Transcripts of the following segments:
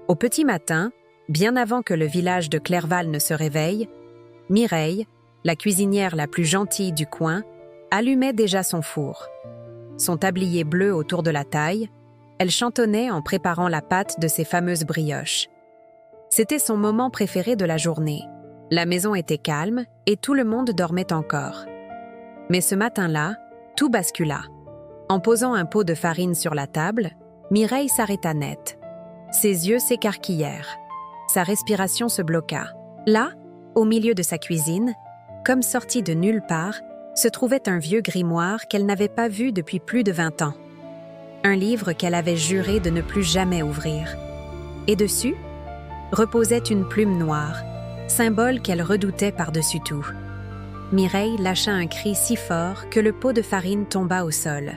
Au petit matin, bien avant que le village de Clerval ne se réveille, Mireille, la cuisinière la plus gentille du coin, allumait déjà son four. Son tablier bleu autour de la taille, elle chantonnait en préparant la pâte de ses fameuses brioches. C'était son moment préféré de la journée. La maison était calme et tout le monde dormait encore. Mais ce matin-là, tout bascula. En posant un pot de farine sur la table, Mireille s'arrêta net. Ses yeux s'écarquillèrent. Sa respiration se bloqua. Là, au milieu de sa cuisine, comme sorti de nulle part, se trouvait un vieux grimoire qu'elle n'avait pas vu depuis plus de 20 ans. Un livre qu'elle avait juré de ne plus jamais ouvrir. Et dessus, reposait une plume noire, symbole qu'elle redoutait par-dessus tout. Mireille lâcha un cri si fort que le pot de farine tomba au sol.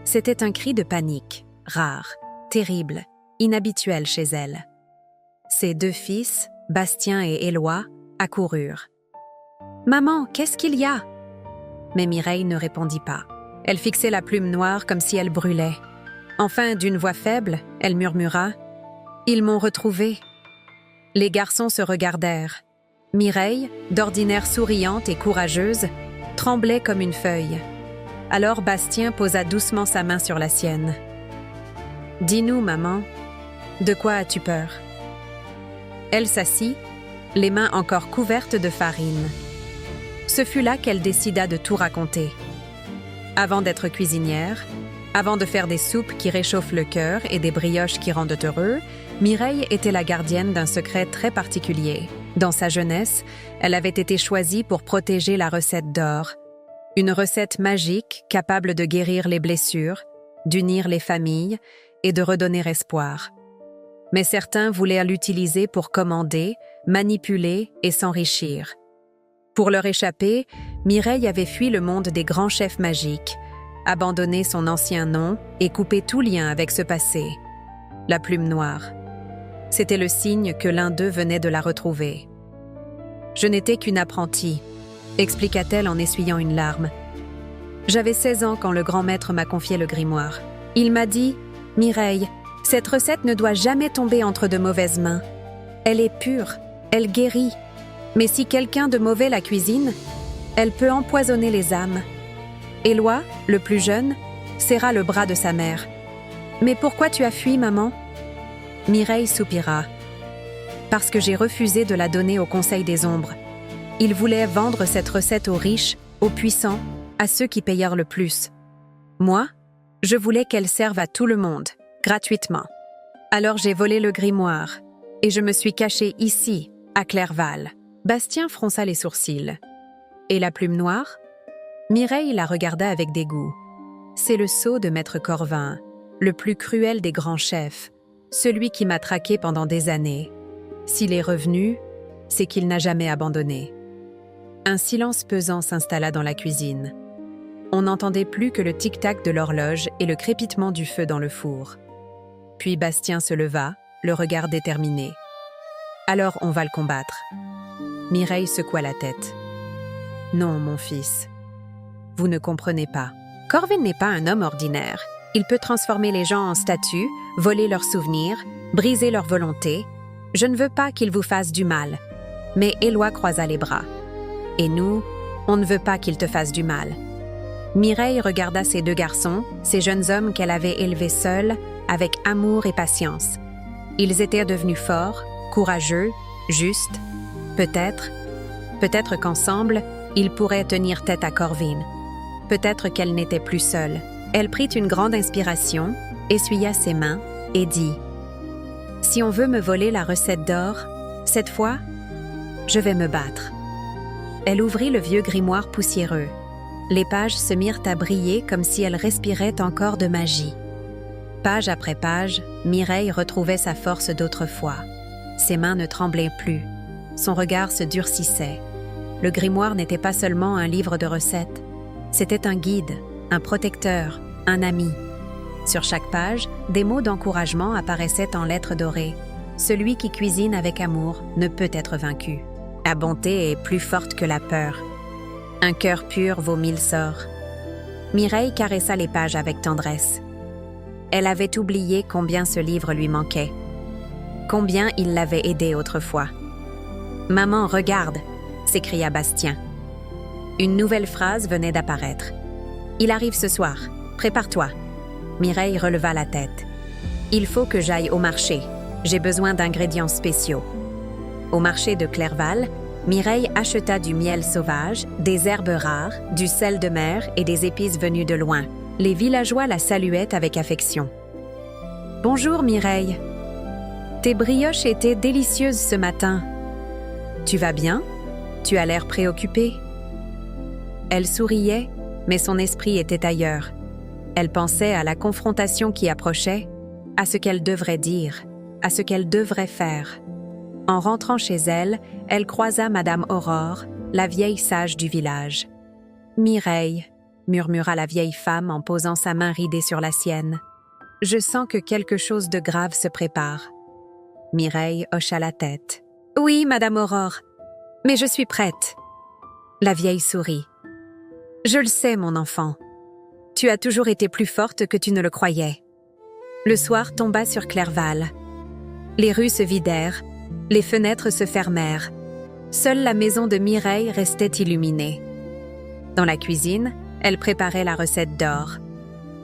C'était un cri de panique, rare, terrible, inhabituel chez elle. Ses 2 fils, Bastien et Éloi, accoururent. « Maman, qu'est-ce qu'il y a ?» Mais Mireille ne répondit pas. Elle fixait la plume noire comme si elle brûlait. Enfin, d'une voix faible, elle murmura « Ils m'ont retrouvée. » Les garçons se regardèrent. Mireille, d'ordinaire souriante et courageuse, tremblait comme une feuille. Alors Bastien posa doucement sa main sur la sienne. « Dis-nous, maman, de quoi as-tu peur ?» Elle s'assit, les mains encore couvertes de farine. Ce fut là qu'elle décida de tout raconter. Avant d'être cuisinière, avant de faire des soupes qui réchauffent le cœur et des brioches qui rendent heureux, Mireille était la gardienne d'un secret très particulier. Dans sa jeunesse, elle avait été choisie pour protéger la recette d'or. Une recette magique capable de guérir les blessures, d'unir les familles et de redonner espoir. Mais certains voulaient l'utiliser pour commander, manipuler et s'enrichir. Pour leur échapper, Mireille avait fui le monde des grands chefs magiques, abandonné son ancien nom et coupé tout lien avec ce passé. La plume noire. C'était le signe que l'un d'eux venait de la retrouver. « Je n'étais qu'une apprentie », expliqua-t-elle en essuyant une larme. « J'avais 16 ans quand le grand maître m'a confié le grimoire. Il m'a dit « Mireille, cette recette ne doit jamais tomber entre de mauvaises mains. Elle est pure, elle guérit. Mais si quelqu'un de mauvais la cuisine, elle peut empoisonner les âmes. » Éloi, le plus jeune, serra le bras de sa mère. « Mais pourquoi tu as fui, maman ?» Mireille soupira. « Parce que j'ai refusé de la donner au Conseil des Ombres. Ils voulaient vendre cette recette aux riches, aux puissants, à ceux qui payèrent le plus. Moi, je voulais qu'elle serve à tout le monde, gratuitement. Alors j'ai volé le grimoire, et je me suis cachée ici, à Clerval. » Bastien fronça les sourcils. « Et la plume noire ?» Mireille la regarda avec dégoût. C'est le sceau de Maître Corvin, le plus cruel des grands chefs, celui qui m'a traqué pendant des années. S'il est revenu, c'est qu'il n'a jamais abandonné. Un silence pesant s'installa dans la cuisine. On n'entendait plus que le tic-tac de l'horloge et le crépitement du feu dans le four. Puis Bastien se leva, le regard déterminé. « Alors on va le combattre. » Mireille secoua la tête. « Non, mon fils. Vous ne comprenez pas. Corvin n'est pas un homme ordinaire. Il peut transformer les gens en statues, voler leurs souvenirs, briser leur volonté. Je ne veux pas qu'il vous fasse du mal. » Mais Éloi croisa les bras. « Et nous, on ne veut pas qu'il te fasse du mal. » Mireille regarda ces 2 garçons, ces jeunes hommes qu'elle avait élevés seuls, avec amour et patience. Ils étaient devenus forts, courageux, justes. Peut-être qu'ensemble, ils pourraient tenir tête à Corvin. Peut-être qu'elle n'était plus seule. Elle prit une grande inspiration, essuya ses mains et dit « Si on veut me voler la recette d'or, cette fois, je vais me battre. » Elle ouvrit le vieux grimoire poussiéreux. Les pages se mirent à briller comme si elles respiraient encore de magie. Page après page, Mireille retrouvait sa force d'autrefois. Ses mains ne tremblaient plus. Son regard se durcissait. Le grimoire n'était pas seulement un livre de recettes. C'était un guide, un protecteur, un ami. Sur chaque page, des mots d'encouragement apparaissaient en lettres dorées. Celui qui cuisine avec amour ne peut être vaincu. La bonté est plus forte que la peur. Un cœur pur vaut 1000 sorts. Mireille caressa les pages avec tendresse. Elle avait oublié combien ce livre lui manquait. combien il l'avait aidée autrefois. « Maman, regarde !» s'écria Bastien. Une nouvelle phrase venait d'apparaître. « Il arrive ce soir. Prépare-toi. » Mireille releva la tête. « Il faut que j'aille au marché. J'ai besoin d'ingrédients spéciaux. » Au marché de Clerval, Mireille acheta du miel sauvage, des herbes rares, du sel de mer et des épices venues de loin. Les villageois la saluaient avec affection. « Bonjour Mireille. Tes brioches étaient délicieuses ce matin. Tu vas bien? Tu as l'air préoccupée. » Elle souriait, mais son esprit était ailleurs. Elle pensait à la confrontation qui approchait, à ce qu'elle devrait dire, à ce qu'elle devrait faire. En rentrant chez elle, elle croisa Madame Aurore, la vieille sage du village. « Mireille, » murmura la vieille femme en posant sa main ridée sur la sienne. « Je sens que quelque chose de grave se prépare. » Mireille hocha la tête. « Oui, Madame Aurore, mais je suis prête. » La vieille sourit. « Je le sais, mon enfant. Tu as toujours été plus forte que tu ne le croyais. » Le soir tomba sur Clerval. Les rues se vidèrent, les fenêtres se fermèrent. Seule la maison de Mireille restait illuminée. Dans la cuisine, elle préparait la recette d'or.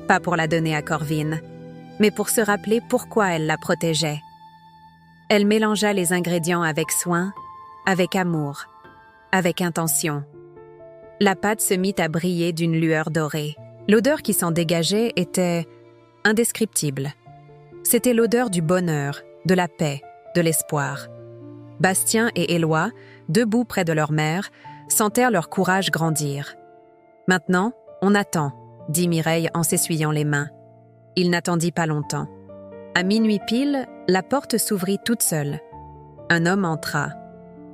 Pas pour la donner à Corvine, mais pour se rappeler pourquoi elle la protégeait. Elle mélangea les ingrédients avec soin, avec amour, avec intention. La pâte se mit à briller d'une lueur dorée. L'odeur qui s'en dégageait était indescriptible. C'était l'odeur du bonheur, de la paix, de l'espoir. Bastien et Éloi, debout près de leur mère, sentèrent leur courage grandir. « Maintenant, on attend », dit Mireille en s'essuyant les mains. Il n'attendit pas longtemps. À minuit pile, la porte s'ouvrit toute seule. Un homme entra.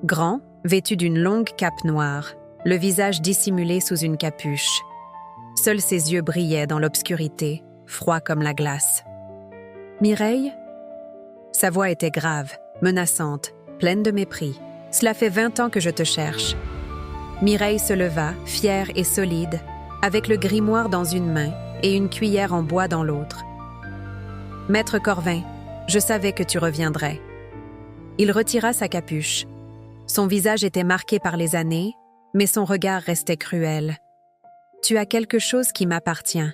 Grand, vêtu d'une longue cape noire, le visage dissimulé sous une capuche. Seuls ses yeux brillaient dans l'obscurité, froids comme la glace. « Mireille ?» Sa voix était grave, menaçante, pleine de mépris. « Cela fait 20 ans que je te cherche. » Mireille se leva, fière et solide, avec le grimoire dans une main et une cuillère en bois dans l'autre. « Maître Corvin, je savais que tu reviendrais. » Il retira sa capuche. Son visage était marqué par les années, mais son regard restait cruel. « Tu as quelque chose qui m'appartient. »«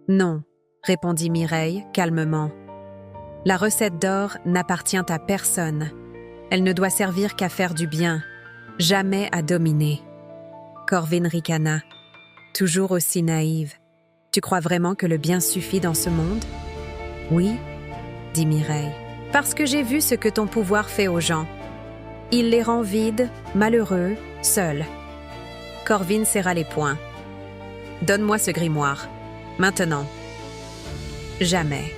Non, » répondit Mireille calmement. « La recette d'or n'appartient à personne. Elle ne doit servir qu'à faire du bien, jamais à dominer. » Corvine ricana. « Toujours aussi naïve. Tu crois vraiment que le bien suffit dans ce monde? »« Oui, » dit Mireille, « parce que j'ai vu ce que ton pouvoir fait aux gens. Il les rend vides, malheureux, seuls. » Corvine serra les poings. « Donne-moi ce grimoire. Maintenant. » « Jamais. »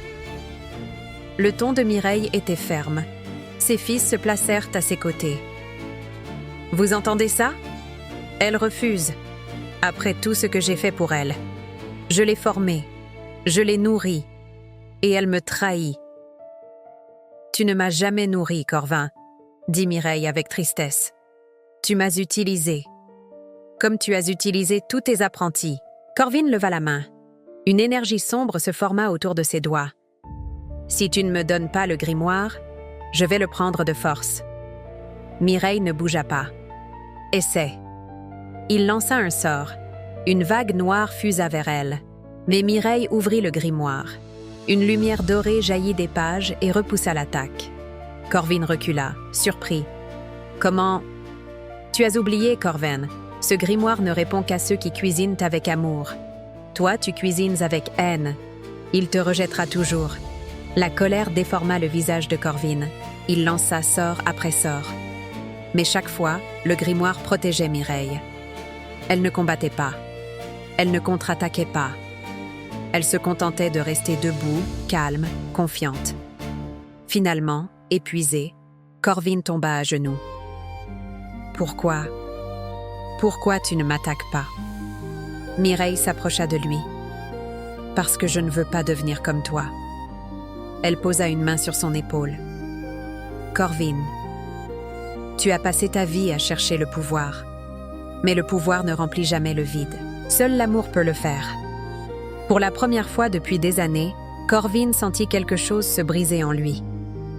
Le ton de Mireille était ferme. Ses fils se placèrent à ses côtés. « Vous entendez ça? Elle refuse. Après tout ce que j'ai fait pour elle. Je l'ai formée. Je l'ai nourrie. Et elle me trahit. »« Tu ne m'as jamais nourrie, Corvin, » dit Mireille avec tristesse. « Tu m'as utilisée. Comme tu as utilisé tous tes apprentis. » Corvine leva la main. Une énergie sombre se forma autour de ses doigts. « Si tu ne me donnes pas le grimoire, je vais le prendre de force. » Mireille ne bougea pas. « Essaie. » Il lança un sort. Une vague noire fusa vers elle. Mais Mireille ouvrit le grimoire. Une lumière dorée jaillit des pages et repoussa l'attaque. Corvine recula, surpris. « Comment... »« Tu as oublié, Corvin. Ce grimoire ne répond qu'à ceux qui cuisinent avec amour. Toi, tu cuisines avec haine. Il te rejettera toujours. » La colère déforma le visage de Corvine. Il lança sort après sort. Mais chaque fois, le grimoire protégeait Mireille. Elle ne combattait pas. Elle ne contre-attaquait pas. Elle se contentait de rester debout, calme, confiante. Finalement, épuisée, Corvine tomba à genoux. « Pourquoi? Pourquoi tu ne m'attaques pas ?» Mireille s'approcha de lui. « Parce que je ne veux pas devenir comme toi. » Elle posa une main sur son épaule. « Corvine, tu as passé ta vie à chercher le pouvoir. Mais le pouvoir ne remplit jamais le vide. Seul l'amour peut le faire. » Pour la première fois depuis des années, Corvine sentit quelque chose se briser en lui.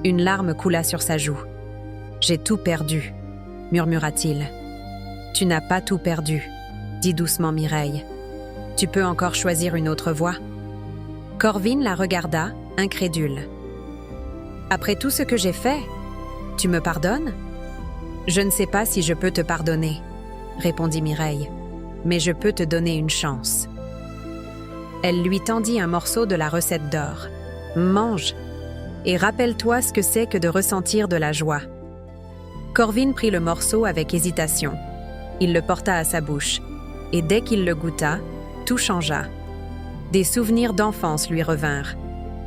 Une larme coula sur sa joue. « J'ai tout perdu, » murmura-t-il. « Tu n'as pas tout perdu, » dit doucement Mireille. « Tu peux encore choisir une autre voie. » Corvin la regarda, incrédule. « Après tout ce que j'ai fait, tu me pardonnes ?»« Je ne sais pas si je peux te pardonner, » répondit Mireille, « mais je peux te donner une chance. » Elle lui tendit un morceau de la recette d'or. « Mange, et rappelle-toi ce que c'est que de ressentir de la joie. » Corvin prit le morceau avec hésitation. Il le porta à sa bouche, et dès qu'il le goûta, tout changea. Des souvenirs d'enfance lui revinrent.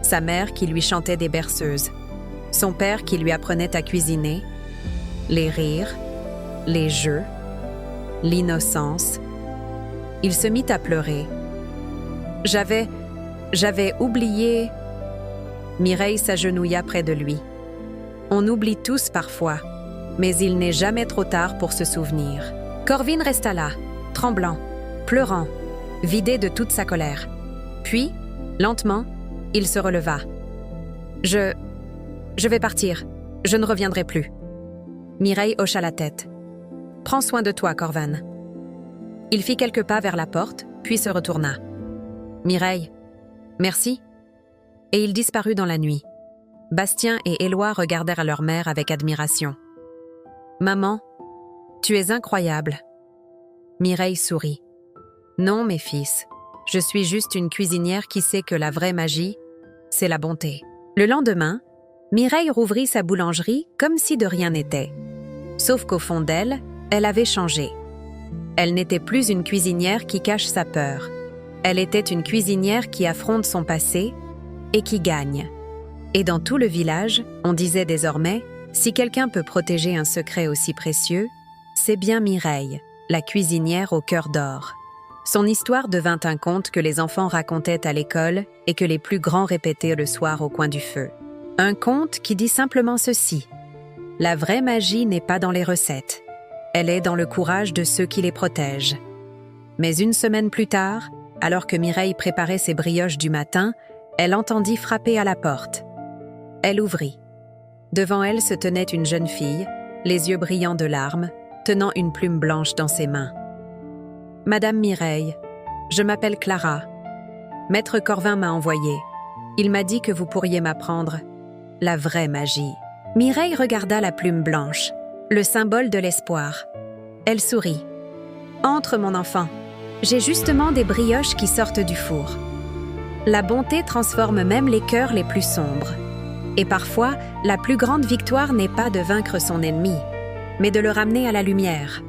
Sa mère qui lui chantait des berceuses, son père qui lui apprenait à cuisiner, les rires, les jeux, l'innocence. Il se mit à pleurer. « J'avais oublié... » Mireille s'agenouilla près de lui. « On oublie tous parfois, mais il n'est jamais trop tard pour se souvenir. » Corvin resta là, tremblant, pleurant, vidé de toute sa colère. Puis, lentement, il se releva. « Je vais partir. Je ne reviendrai plus. » Mireille hocha la tête. « Prends soin de toi, Corvan. » Il fit quelques pas vers la porte, puis se retourna. « Mireille, merci. » Et il disparut dans la nuit. Bastien et Éloi regardèrent leur mère avec admiration. « Maman, tu es incroyable. » Mireille sourit. « Non, mes fils, je suis juste une cuisinière qui sait que la vraie magie, c'est la bonté. » Le lendemain, Mireille rouvrit sa boulangerie comme si de rien n'était. Sauf qu'au fond d'elle, elle avait changé. Elle n'était plus une cuisinière qui cache sa peur. Elle était une cuisinière qui affronte son passé et qui gagne. Et dans tout le village, on disait désormais, si quelqu'un peut protéger un secret aussi précieux, c'est bien Mireille, la cuisinière au cœur d'or. Son histoire devint un conte que les enfants racontaient à l'école et que les plus grands répétaient le soir au coin du feu. Un conte qui dit simplement ceci: la vraie magie n'est pas dans les recettes, elle est dans le courage de ceux qui les protègent. Mais une semaine plus tard, alors que Mireille préparait ses brioches du matin, elle entendit frapper à la porte. Elle ouvrit. Devant elle se tenait une jeune fille, les yeux brillants de larmes, tenant une plume blanche dans ses mains. « Madame Mireille, je m'appelle Clara. Maître Corvin m'a envoyée. Il m'a dit que vous pourriez m'apprendre la vraie magie. » Mireille regarda la plume blanche, le symbole de l'espoir. Elle sourit. « Entre, mon enfant. J'ai justement des brioches qui sortent du four. » La bonté transforme même les cœurs les plus sombres. Et parfois, la plus grande victoire n'est pas de vaincre son ennemi, mais de le ramener à la lumière.